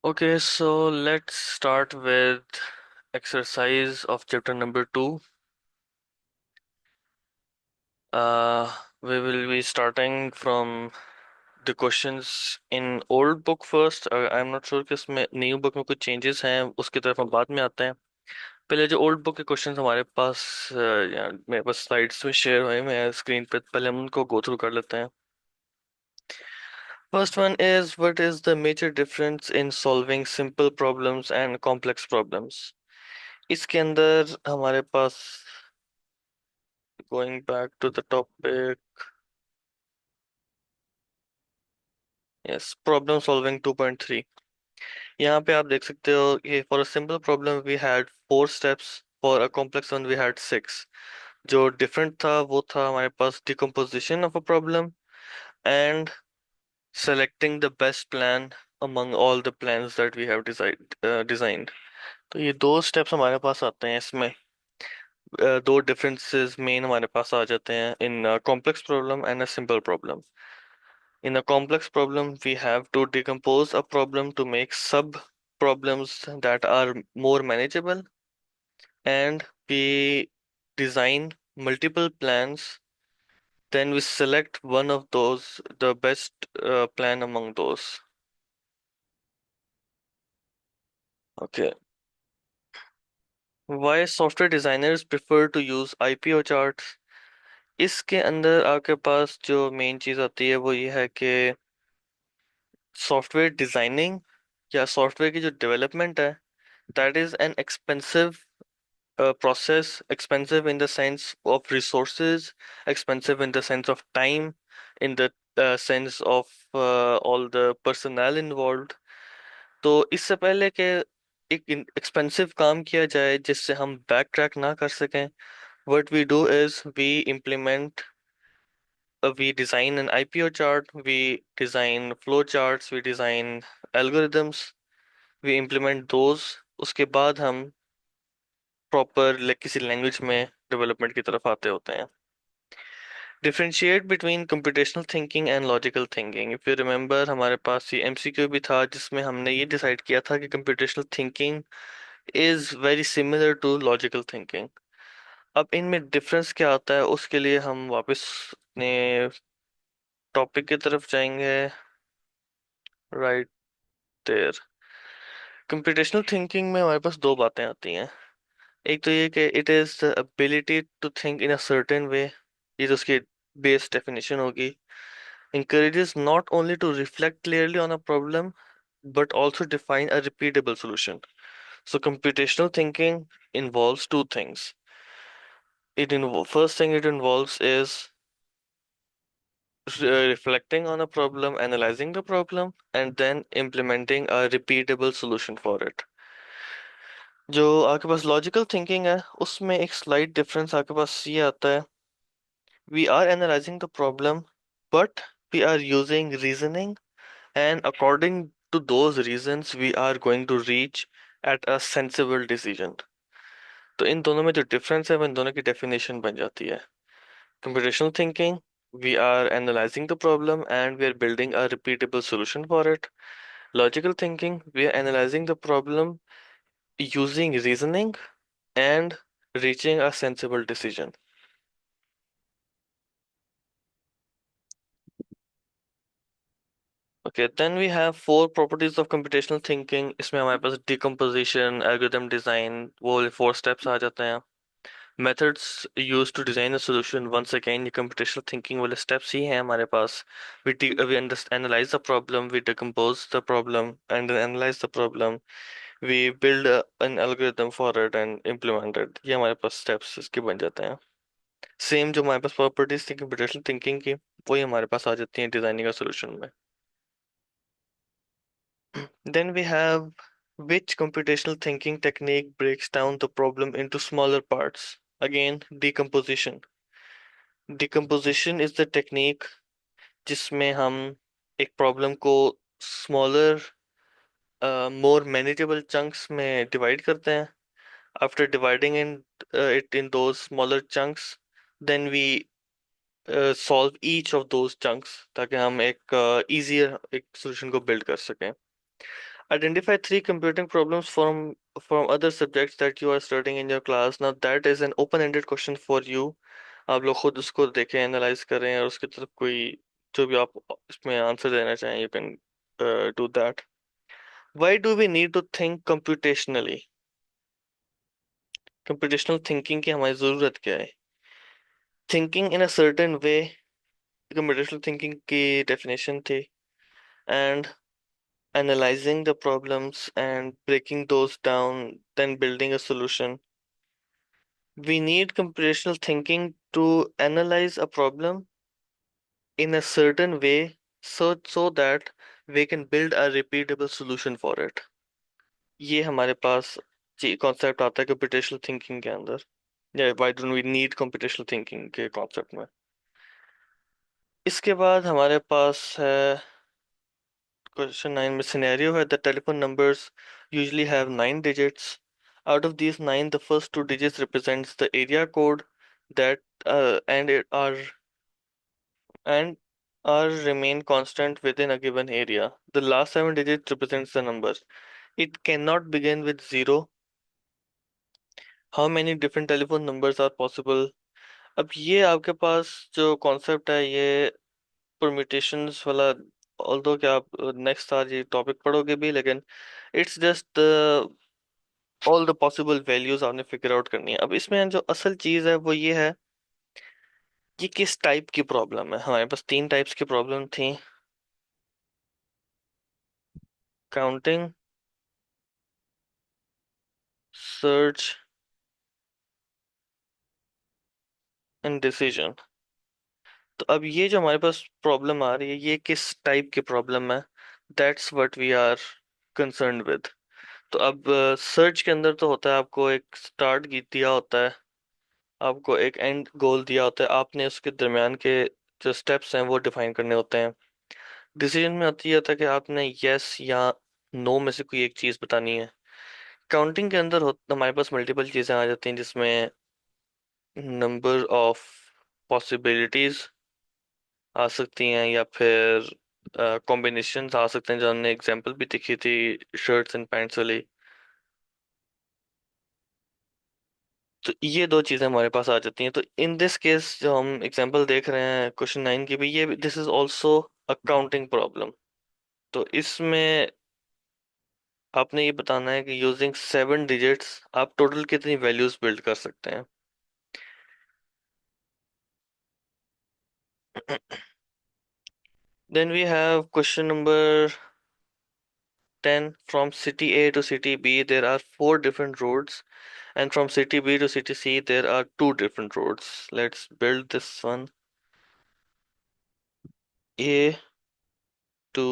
Okay, so let's start with exercise of chapter number 2. We will be starting from the questions in old book first. I'm not sure कि इसमें new book में कुछ changes हैं, उसकी तरफ हम बाद में आते हैं। पहले जो ओल्ड बुक के क्वेश्चंस हमारे पास मेरे पास स्लाइड्स में शेयर हुए, मैं स्क्रीन पे पहले हम उनको गो थ्रू कर लेते हैं। First one is what is the major difference in solving simple problems and complex problems. इसके अंदर हमारे पास, going back to the topic, yes, problem solving 2.3। यहाँ पे आप देख सकते हो कि for a simple problem we had 4 steps, for a complex one we had 6। जो different था वो था हमारे पास decomposition of a problem and selecting the best plan among all the plans that we have designed। तो ये दो steps हमारे पास आते हैं इसमें। दो differences main हमारे पास आ जाते हैं in a complex problem and a simple problem। In a complex problem, we have to decompose a problem to make sub problems that are more manageable, and we design multiple plans. Then we select one of those, the best plan among those. Okay. Why software designers prefer to use IPO charts? इसके अंदर आपके पास जो main चीज़ आती है वो ये है कि सॉफ्टवेयर डिजाइनिंग या सॉफ्टवेयर की जो डेवलपमेंट है, that is an expensive process, expensive in the sense of resources, expensive in the sense of time, in the sense of all the personnel involved। तो इससे पहले कि एक एक्सपेंसिव काम किया जाए जिससे हम बैक ट्रैक ना कर सकें, what we do is we design an IPO chart, we design flow charts, we design algorithms, we implement those। उसके बाद हम प्रॉपर किसी लैंग्वेज में डेवलपमेंट की तरफ आते होते हैं। Differentiate between computational thinking and logical thinking. If you remember हमारे पास ये एमसीक्यू भी था जिसमें हमने ये डिसाइड किया था कि computational thinking is very similar to logical thinking. अब इनमें डिफरेंस क्या आता है उसके लिए हम वापस अपने टॉपिक की तरफ जाएंगे। Right there. कंप्यूटेशनल थिंकिंग में हमारे पास दो बातें आती हैं। एक तो ये कि it is the ability to think in a certain way, ये तो उसकी बेस डेफिनेशन होगी। Encourages not only to reflect clearly on a problem but also define a repeatable solution। So computational thinking involves two things. First thing it involves is reflecting on a problem, analyzing the problem, and then implementing a repeatable solution for it। जो आपके पास logical thinking है उसमें एक slight difference आपके पास ये आता है। We are analyzing the problem, but we are using reasoning, and according to those reasons we are going to reach at a sensible decision। तो इन दोनों में जो डिफरेंस है वो इन दोनों की डेफिनेशन बन जाती है। Computational thinking, we are analyzing the problem and we are building a repeatable solution for it। Logical thinking, we are analyzing the problem using reasoning and reaching a sensible decision। Okay, then we have 4 properties of computational thinking। इसमें हमारे पास decomposition, algorithm design, वो 4 steps आ जाते हैं। Methods used to design a solution, once again ये computational thinking वाले steps ही हैं हमारे पास। We analyze the problem, we decompose the problem and then analyze the problem, we build an algorithm for it and implement it। ये हमारे पास steps इसके बन जाते हैं। सेम जो हमारे पास properties थी computational thinking की, वही हमारे पास आ जाती हैं डिजाइनिंग का solution में। Then we have, which computational thinking technique breaks down the problem into smaller parts? Again, decomposition। Decomposition is the technique जिसमें हम एक प्रॉब्लम को स्मॉलर मोर मैनेजेबल चंक्स में डिवाइड करते हैं। After dividing in it in those smaller chunks, then we solve each of those chunks ताकि हम एक इजियर एक सॉल्यूशन को बिल्ड कर सकें। Identify three computing problems from other subjects that you are studying in your class. Now that is an open-ended question for you. आप लोग खुद उसको देखें, एनालाइज करें और उसकी तरफ कोई जो भी आप इसमें आंसर देना चाहें, you can do that. Why do we need to think computationally? Computational thinking की हमारी जरूरत क्या है? Thinking in a certain way, computational thinking की definition थी, and analyzing the problems and breaking those down, then building a solution. We need computational thinking to analyze a problem in a certain way so that we can build a repeatable solution for it. ये हमारे पास concept आता है computational thinking के अंदर, या why don't we need computational thinking के concept में. इसके बाद हमारे पास है Question 9 में scenario है the telephone numbers usually have 9 digits. Out of these 9, the first 2 digits represents the area code that and it are remain constant within a given area. The last 7 digits represents the number. It cannot begin with 0. How many different telephone numbers are possible? अब ये आपके पास जो concept है ये permutations वाला, although कि आप next साल ये टॉपिक पढ़ोगे भी, लेकिन it's just all the possible values आपने फिगर आउट करनी है. अब इसमें जो असल चीज है वो ये है, ये किस टाइप की प्रॉब्लम है. हमारे पास तीन टाइप्स की प्रॉब्लम थी: काउंटिंग, सर्च एंड डिसीजन. तो अब ये जो हमारे पास प्रॉब्लम आ रही है ये किस टाइप की प्रॉब्लम है, that's what we are concern with. तो अब सर्च के अंदर तो होता है आपको एक स्टार्ट दिया होता है, आपको एक एंड गोल दिया होता है, आपने उसके दरमियान के जो स्टेप्स हैं वो डिफाइन करने होते हैं. डिसीजन में होती है कि आपने यस या नो में से कोई एक चीज बतानी है. काउंटिंग के अंदर हमारे पास मल्टीपल चीजें आ जाती हैं जिसमें नंबर ऑफ पॉसिबिलिटीज आ सकती हैं, या फिर कॉम्बिनेशंस आ सकते हैं, जो हमने एग्जांपल भी दिखी थी शर्ट्स एंड पैंट्स वाली. तो ये दो चीजें हमारे पास आ जाती हैं. तो इन दिस केस जो हम एग्जांपल देख रहे हैं क्वेश्चन 9 की भी, ये this is also a counting problem. तो इसमें आपने ये बताना है कि यूजिंग 7 डिजिट्स आप टोटल कितनी वैल्यूज बिल्ड कर सकते हैं. Then we have question number 10. From city A to city B there are 4 different roads, and from city B to city C there are 2 different roads. Let's build this one. A to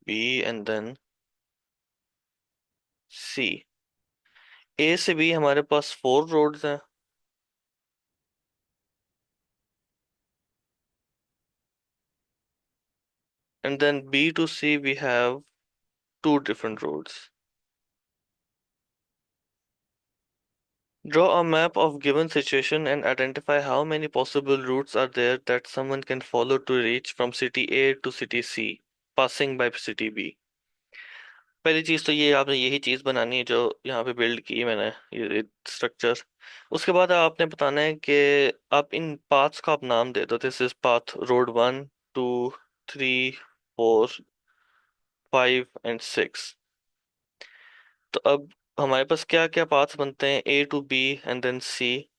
B and then C. A से B हमारे पास 4 roads हैं, and then B to C we have 2 different roads. Draw a map of given situation and identify how many possible routes are there that someone can follow to reach from city A to city C, passing by city B. पहली चीज तो ये आपने यही चीज बनानी है जो यहाँ पे बिल्ड की है मैंने, ये स्ट्रक्चर. उसके बाद आपने बताना है कि आप इन पाथ्स का आप नाम दे दो. This is path road 1, 2, 3, 4, 5 and 6. तो अब हमारे पास क्या क्या पाथ्स बनते हैं? A to B and then C.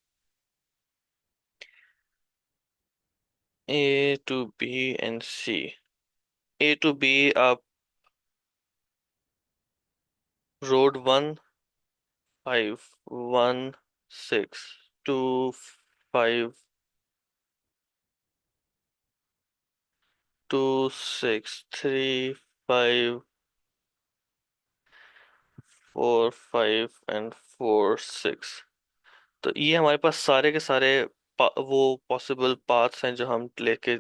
A to B and C. A to B आप रोड 1, 5, 1, 6, 2, 5, 4, 5 एंड 4, 6. तो ये हमारे पास सारे के सारे वो पॉसिबल पाथ्स हैं जो हम लेके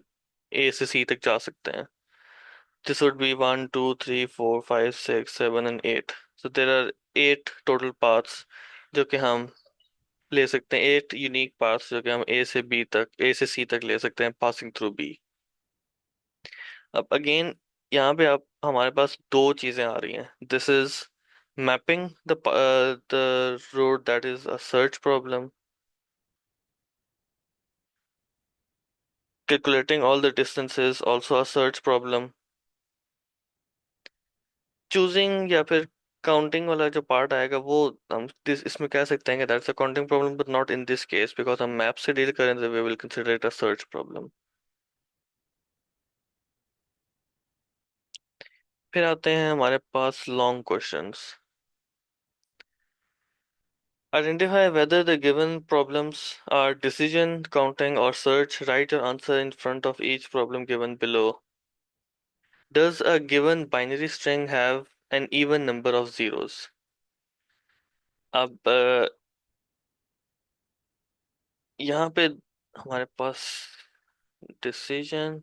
ए से सी तक जा सकते हैं. This would be 1, 2, 3, 4, 5, 6, 7 and 8. So there are 8 total paths जो कि हम ले सकते हैं, 8 यूनिक पाथ्स जो कि हम ए से सी तक ले सकते हैं पासिंग थ्रू बी. अब अगेन यहाँ पे आप हमारे पास दो चीजें आ रही हैं। This is mapping the road, that is a search problem. Calculating all the distances, also a search problem. Choosing या फिर काउंटिंग वाला जो पार्ट आएगा वो हम इसमें कह सकते हैं कि that's a counting problem, but not in this case because हम मैप से डील करें तो we will consider it a search problem. फिर आते हैं हमारे पास long questions. Identify whether the given problems are decision, counting, or search. Write your answer in front of each problem given below. Does a given binary string have an even number of zeros? अब यहाँ पे हमारे पास decision,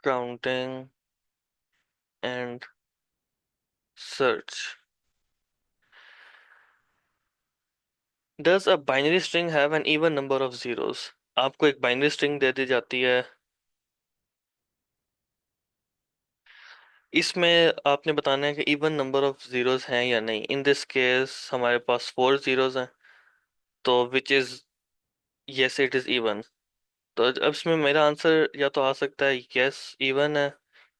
counting and search. Does a binary string have an even number of zeros? आपको एक binary string दे दी जाती है, इसमें आपने बताना है कि इवन नंबर ऑफ जीरोस हैं या नहीं। इन दिस केस हमारे पास 4 जीरोस हैं, तो which is yes it is even. तो अब इसमें मेरा आंसर या तो आ सकता है यस इवन है,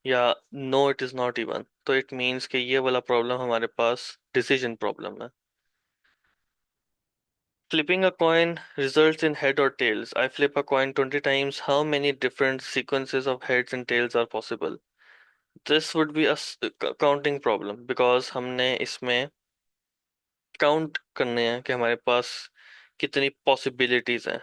या no it is not even. तो इट मीन्स कि ये वाला प्रॉब्लम हमारे पास डिसीजन प्रॉब्लम है। Flipping a coin results in head or tails. I flip a coin 20 times. How many different sequences of heads and tails are possible? This would be a counting problem because हमने इसमें count करने हैं कि हमारे पास कितनी possibilities हैं।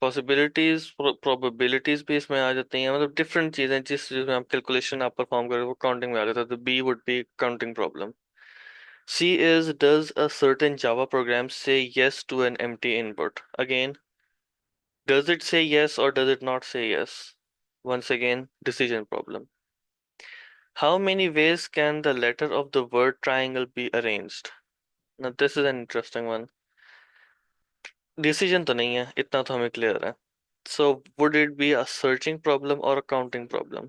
Possibilities probabilities भी इसमें आ जाती हैं, मतलब डिफरेंट चीजें जिस चीज में आप कैलकुलेशन आप परफॉर्म करें वो काउंटिंग में आ जाता है। तो B would be counting problem. C is, does a certain Java program say yes to an empty input? Again, does it say yes or does it not say yes? Once again, decision problem. How many ways can the letter of the word triangle be arranged? Now this is an interesting one. Decision तो नहीं है, इतना तो हमें clear है। So would it be a searching problem or a counting problem?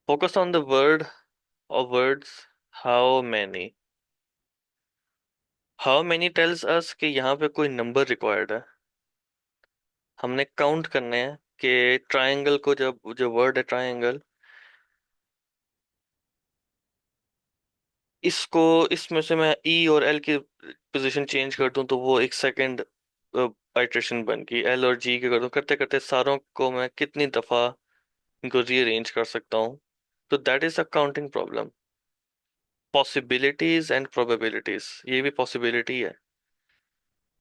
Focus on the word or words how many. How many tells us कि यहाँ पे कोई नंबर रिक्वायर्ड है। हमने काउंट करने हैं कि ट्रायंगल को, जब जो वर्ड है ट्रायंगल, इसको इसमें से मैं ई और एल की पोजीशन चेंज कर दूं तो वो एक सेकंड आइट्रेशन बन गई। एल और जी के कर दूं, करते करते सारों को मैं कितनी दफा इनको रीअरेंज कर सकता हूँ। तो that is a counting problem. Possibilities and probabilities, ये भी पॉसिबिलिटी है।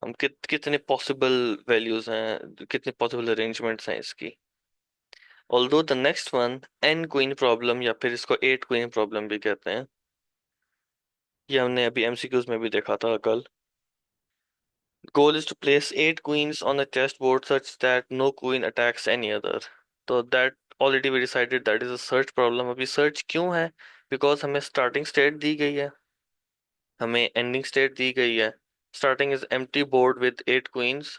हम कितने पॉसिबल वैल्यूज हैं, कितने पॉसिबल अरेंजमेंट्स हैं इसकी। Although the next one N queen problem, या फिर इसको एट क्वीन प्रॉब्लम भी कहते हैं, ये हमने अभी एमसीक्यूज में भी देखा था कल। Goal is to place 8 queens on the chessboard such that no queen attacks any other. तो that already we decided that is a search problem। अभी search क्यों है? Because हमें starting state दी गई है, हमें ending state दी गई है। Starting is empty board with 8 queens,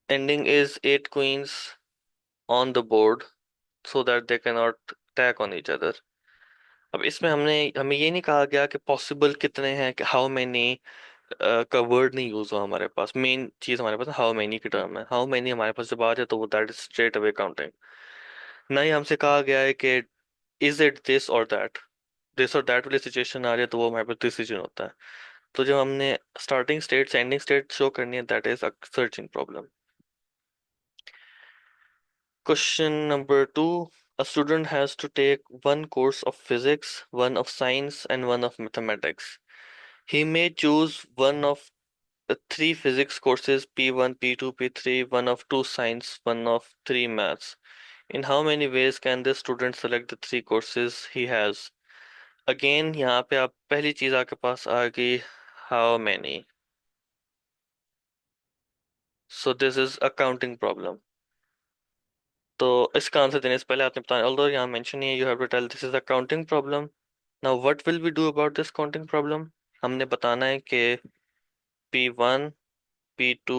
ending is 8 queens on the board so that they cannot attack on each other। अब इसमें हमने हमें ये नहीं कहा गया कि पॉसिबल कितने हैं, कि हाउ मेनी का वर्ड नहीं यूज हुआ हमारे पास। मेन चीज हमारे पास हाउ मेनी की टर्म है। हाउ मेनी हमारे पास जब आ जाए तो वो that is straight away counting. ना ही हमसे कहा गया है कि इज इट दिस और दैट वाली सिचुएशन आ रही है तो वो हमारे पास डिसीजन होता है। तो जब हमने स्टार्टिंग स्टेट से एंडिंग स्टेट शो करनी है, that is a searching problem. Question number 2। A student has to take one course of physics, one of science, and one of mathematics. He may choose one of the three physics courses P1, P2, P3, one of two science, one of three maths. In how many ways can the student select the three courses he has? Again, यहाँ पे आप पहली चीज आपके पास आ गई how many. So this is a counting problem. तो इसका आंसर देने से पहले आपने बताया, although यहाँ मेंशन नहीं है, you have to tell this is a counting problem. Now what will we do about this counting problem? हमने बताना है कि P1, P2,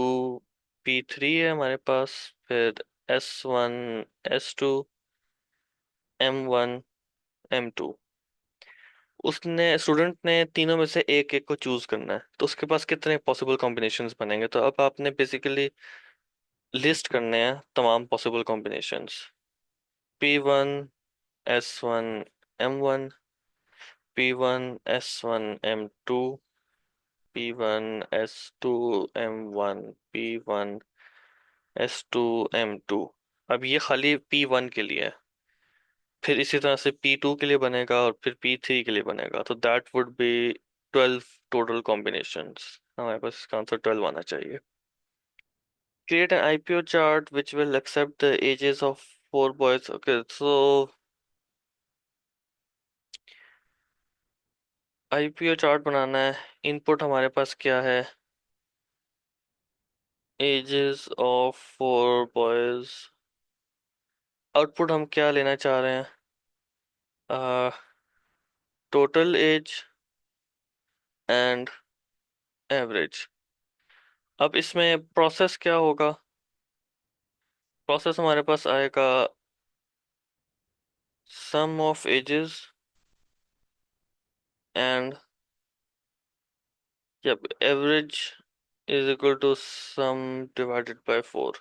P3 है हमारे पास, फिर S1, S2, M1, M2। उसने स्टूडेंट ने तीनों में से एक एक को चूज करना है, तो उसके पास कितने पॉसिबल कॉम्बिनेशंस बनेंगे। तो अब आपने बेसिकली लिस्ट करने हैं तमाम possible combinations. P1, S1, M1, P1, S1, M2, P1, S2, M1, P1, S2, M2। अब ये खाली P1 के लिए है। फिर इसी तरह से P2 के लिए बनेगा और फिर P3 के लिए बनेगा, तो that would be 12 total combinations. हमारे पास इसका आंसर 12 आना चाहिए। Create an IPO chart which will accept the ages of four boys. Okay, so IPO chart बनाना है। इनपुट हमारे पास क्या है? Ages of four boys. Output हम क्या लेना चाह रहे हैं? Total age and average. अब इसमें प्रोसेस क्या होगा? प्रोसेस हमारे पास आएगा सम ऑफ एजेस एंड जब average is equal to sum divided by four.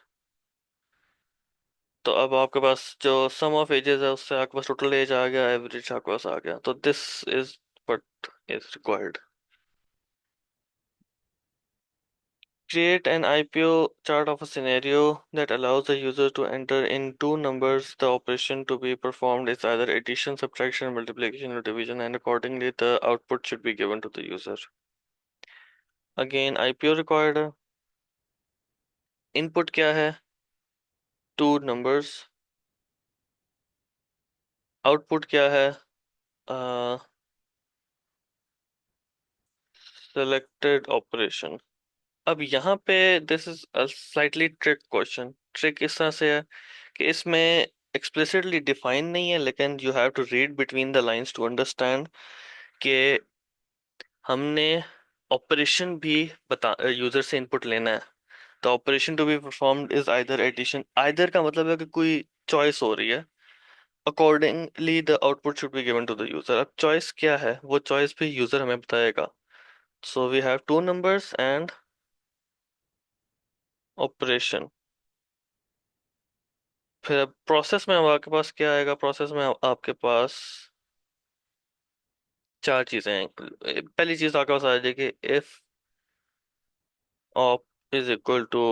तो अब आपके पास जो सम ऑफ एजेस है उससे आपके पास टोटल एज आ गया, एवरेज आपके पास आ गया, तो this is what is required. Create an IPO chart of a scenario that allows the user to enter in two numbers. The operation to be performed is either addition, subtraction, multiplication, or division, and accordingly the output should be given to the user. Again, IPO required है। Input क्या है? Two numbers। Output क्या है? Uh, Selected operation। अब यहाँ पे this is a slightly trick question. Trick इस तरह से है कि इसमें एक्सप्लिसिटली डिफाइन नहीं है, लेकिन you have to read between the lines to understand कि हमने ऑपरेशन भी बता यूजर से इनपुट लेना है। The operation to be performed is either addition. Either का मतलब है कि कोई चॉइस हो रही है। Accordingly the output should be given to the user. अब चॉइस क्या है वो चॉइस भी यूजर हमें बताएगा। So we have two numbers and operation. फिर प्रोसेस में अब आपके पास क्या आएगा? प्रोसेस में आपके पास चार चीजें हैं। पहली चीज आपके पास आ जाएगी if op is equal to,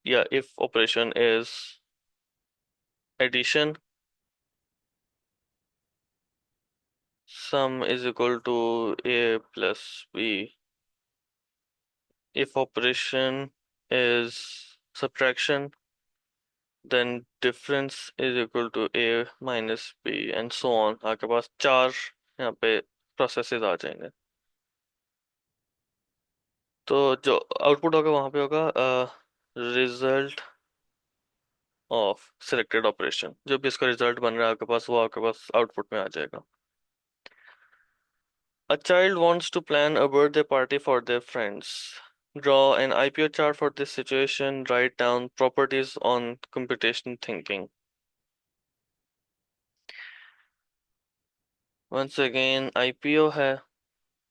या if operation is addition, sum is equal to a plus b, if operation is subtraction, then difference is equal to a minus b and so on। आपके पास चार यहाँ पे processes आ जाएंगे। तो जो output होगा वहां पे होगा रिजल्ट ऑफ सिलेक्टेड ऑपरेशन। जो भी इसका रिजल्ट बन रहा है आपके पास वो आपके पास आउटपुट में आ जाएगा। A child wants to plan a birthday party for their friends. Draw an IPO chart for this situation. Write down properties on computation thinking. Once again IPO है।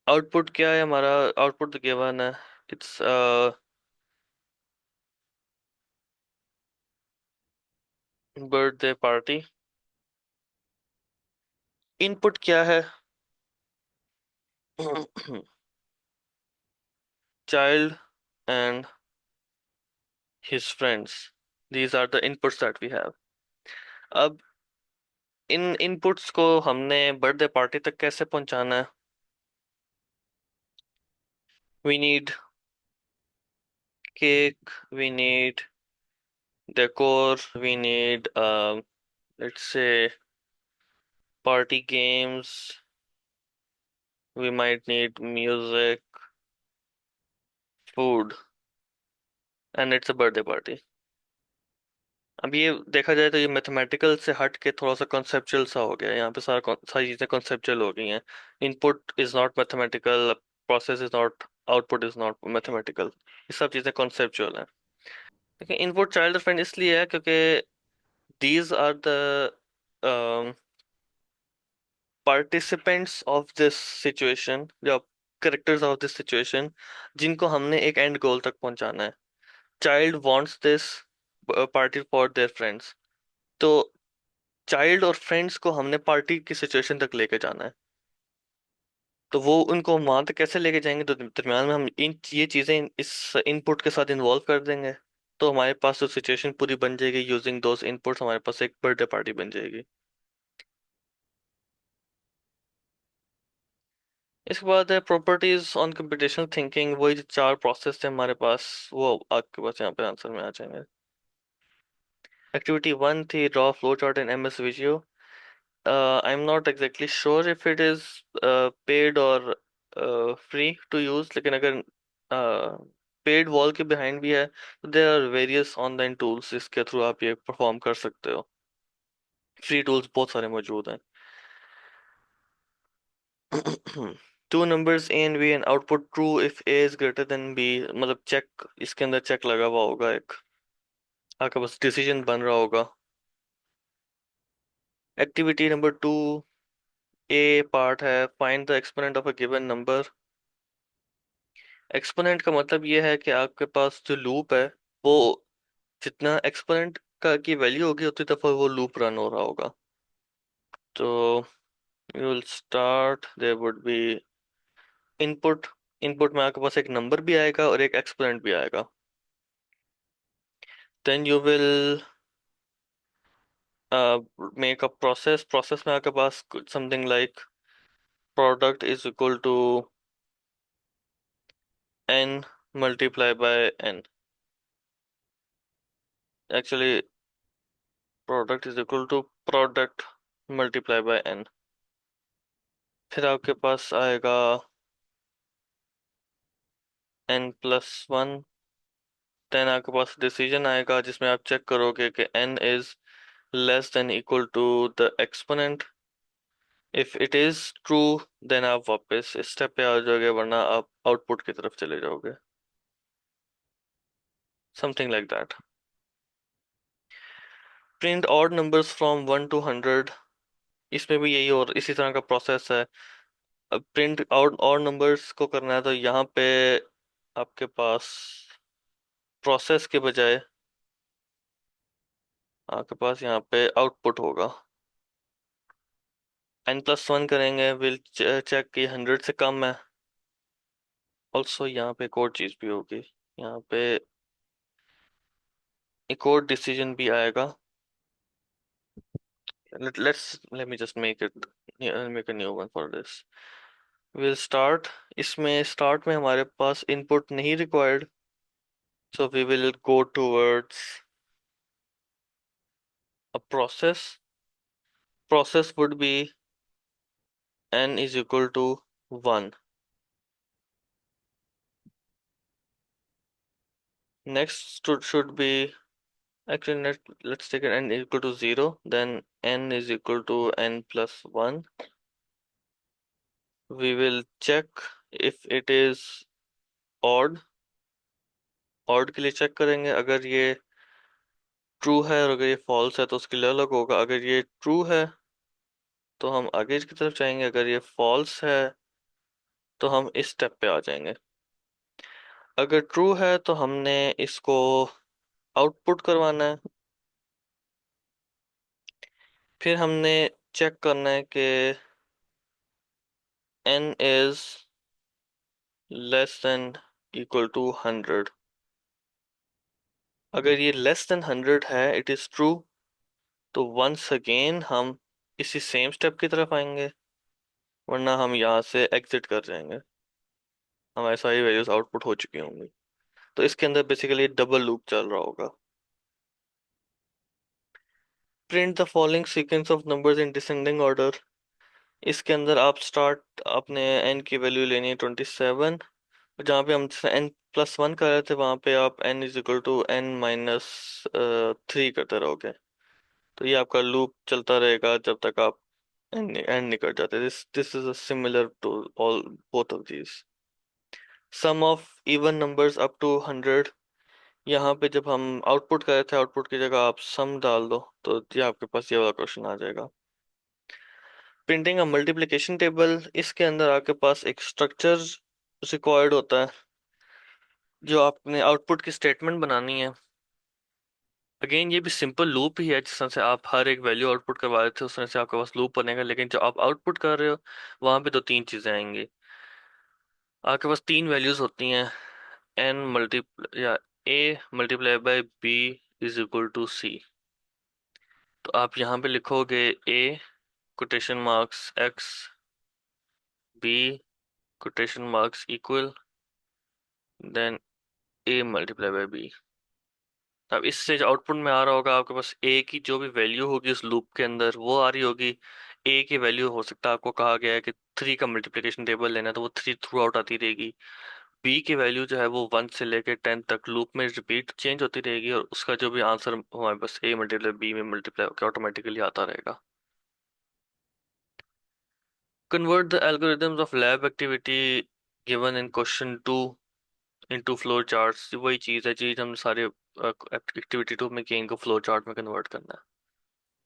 आउटपुट क्या है हमारा? आउटपुट गिवन है। It's birthday party. Input क्या है? Child and his friends। These are the inputs that we have। अब इन inputs को हमने बर्थडे पार्टी तक कैसे पहुंचाना है? We need cake, we need decor, we need let's say party games, we might need music, food, and it's a birthday party। अब ये देखा जाए तो ये मैथमेटिकल से हट के थोड़ा सा कॉन्सेप्चुअल सा हो गया। यहाँ पे सारी चीजें कॉन्सेप्चुअल हो गई हैं। Input is not mathematical, process is not, output is not mathematical. ये सब चीज़ें कॉन्सेप्चुअल हैं। लेकिन इनपुट चाइल्ड फ्रेंड इसलिए है क्योंकि these are the participants of this situation, या करेक्टर्स ऑफ दिस सिचुएशन, जिनको हमने एक एंड गोल तक पहुंचाना है। Child wants this party for their friends, तो चाइल्ड और फ्रेंड्स को हमने पार्टी की सिचुएशन तक लेके जाना है। तो वो उनको वहां तक कैसे लेके जाएंगे, तो दरम्यान में हम इन ये चीजें इस इनपुट के साथ इन्वॉल्व कर देंगे। तो हमारे पास जो सिचुएशन पूरी बन जाएगी यूजिंग दोज इनपुट्स, हमारे पास एक बर्थडे पार्टी बन जाएगी। इसके बाद है प्रॉपर्टीज ऑन कंप्यूटेशनल थिंकिंग। वही जो चार प्रोसेस थे हमारे पास, वो आपके पास यहाँ पे आंसर में आ जाएंगे। एक्टिविटी वन थी draw flow chart in M S Visio. I am not exactly sure if it is paid और फ्री टू यूज, लेकिन अगर पेड वॉल के बिहाइंड भी है तो there are various online tools जिसके थ्रू आप ये परफॉर्म कर सकते हो। फ्री टूल्स बहुत सारे मौजूद हैं। Two numbers A and B and output true if A is greater than B, मतलब चेक, इसके अंदर चेक लगा हुआ होगा एक, आपके पास डिसीजन बन रहा होगा। एक्टिविटी नंबर टू, ए पार्ट है find the exponent of a given number. Exponent का मतलब ये है कि आपके पास जो लूप है वो जितना एक्सपोनेंट का की वैल्यू होगी उतनी दफा वो लूप रन हो रहा होगा। तो you will start, there would be input, input में आपके पास एक नंबर भी आएगा और एक एक्सपोनेंट भी आएगा। Then you will make a process, process में आपके पास something like product is equal to n multiply by n। Actually product is equal to product multiply by n। फिर आपके पास आएगा n+1। देन आपके पास डिसीजन आएगा जिसमें आप चेक करोगे कि n is less than equal to the exponent. If it is true then आप वापस इस स्टेप पे आ जाओगे, वरना आप आउटपुट की तरफ चले जाओगे, something like that. Print odd numbers from 1 to 100। इसमें भी यही और इसी तरह का प्रोसेस है। अब प्रिंट आउट ऑड नंबर्स को करना है तो यहाँ पे आपके पास प्रोसेस के बजाय आपके पास यहाँ पे आउटपुट होगा। n+1 करेंगे, विल चेक कि 100 से कम है। ऑल्सो यहाँ पे एक और चीज़ भी होगी, यहाँ पे एक और डिसीजन भी आएगा। let me just make it, yeah, make a new one for this. We'll start, इसमें स्टार्ट में हमारे पास इनपुट नहीं required, so we will go towards a process. Process would be n is equal to 1. Next should be, actually let's take it n equal to 0, then n is equal to n+1. We will check if it is odd, odd के लिए check करेंगे। अगर ये true है और अगर ये false है तो उसके लिए अलग होगा। अगर ये ट्रू है तो हम आगे की तरफ जाएंगे, अगर ये फॉल्स है तो हम इस स्टेप पे आ जाएंगे। अगर ट्रू है तो हमने इसको आउटपुट करवाना है। फिर हमने चेक करना है कि n is less than equal to 100। अगर ये लेस देन 100 है, इट इज ट्रू, तो वंस अगेन हम इसी सेम स्टेप की तरफ आएंगे, वरना हम यहाँ से एग्जिट कर जाएंगे, हमारी सारी वैल्यूज आउटपुट हो चुकी होंगी। तो इसके अंदर बेसिकली डबल लूप चल रहा होगा। Print the following sequence of numbers in descending order. इसके अंदर आप स्टार्ट, आपने n की वैल्यू लेनी है 27, जहाँ पे हम n+1 कर रहे थे वहाँ पे आप n is equal to n-3 करते रहोगे। तो ये आपका लूप चलता रहेगा जब तक आप n निकट जाते। This this is similar to all both of these. Sum of even numbers up to 100। यहाँ पे जब हम आउटपुट कर रहे थे, आउटपुट की जगह आप सम डाल दो तो ये आपके पास ये वाला क्वेश्चन आ जाएगा। प्रिंटिंग अ मल्टीप्लिकेशन टेबल, इसके अंदर आपके पास एक स्ट्रक्चर रिक्वायर्ड होता है जो आपने आउटपुट की स्टेटमेंट बनानी है। अगेन ये भी सिंपल लूप ही है, जिस तरह से आप हर एक वैल्यू आउटपुट करवा रहे थे उस तरह से आपके पास लूप बनेगा, लेकिन जो आप आउटपुट कर रहे हो वहां पे दो तीन चीजें आएंगी। आपके पास तीन वैल्यूज होती हैं, एन मल्टीप्लाई या A multiply by B is equal to C. तो आप यहाँ पे लिखोगे A quotation marks X, B quotation marks equal, then A multiply by B. अब इससे जो आउटपुट में आ रहा होगा आपके पास ए की जो भी वैल्यू होगी उस लूप के अंदर वो आ रही होगी। ए की वैल्यू हो सकता है, आपको कहा गया है कि 3 का मल्टीप्लिकेशन टेबल लेना है, तो वो 3 थ्रू आउट आती रहेगी। बी की वैल्यू जो है वो 1 से लेकर 10 तक लूप में रिपीट चेंज होती रहेगी, और उसका जो भी आंसर हमारे पास ए मल्टीप्लाई बी में मल्टीप्लाई होकर ऑटोमेटिकली आता रहेगा। Convert the algorithms of lab activity given in question 2 into flow charts. वही चीज़ है, चीज़ हम सारे एक्टिविटी 2 में की, इनको फ्लो चार्ट में कन्वर्ट करना है।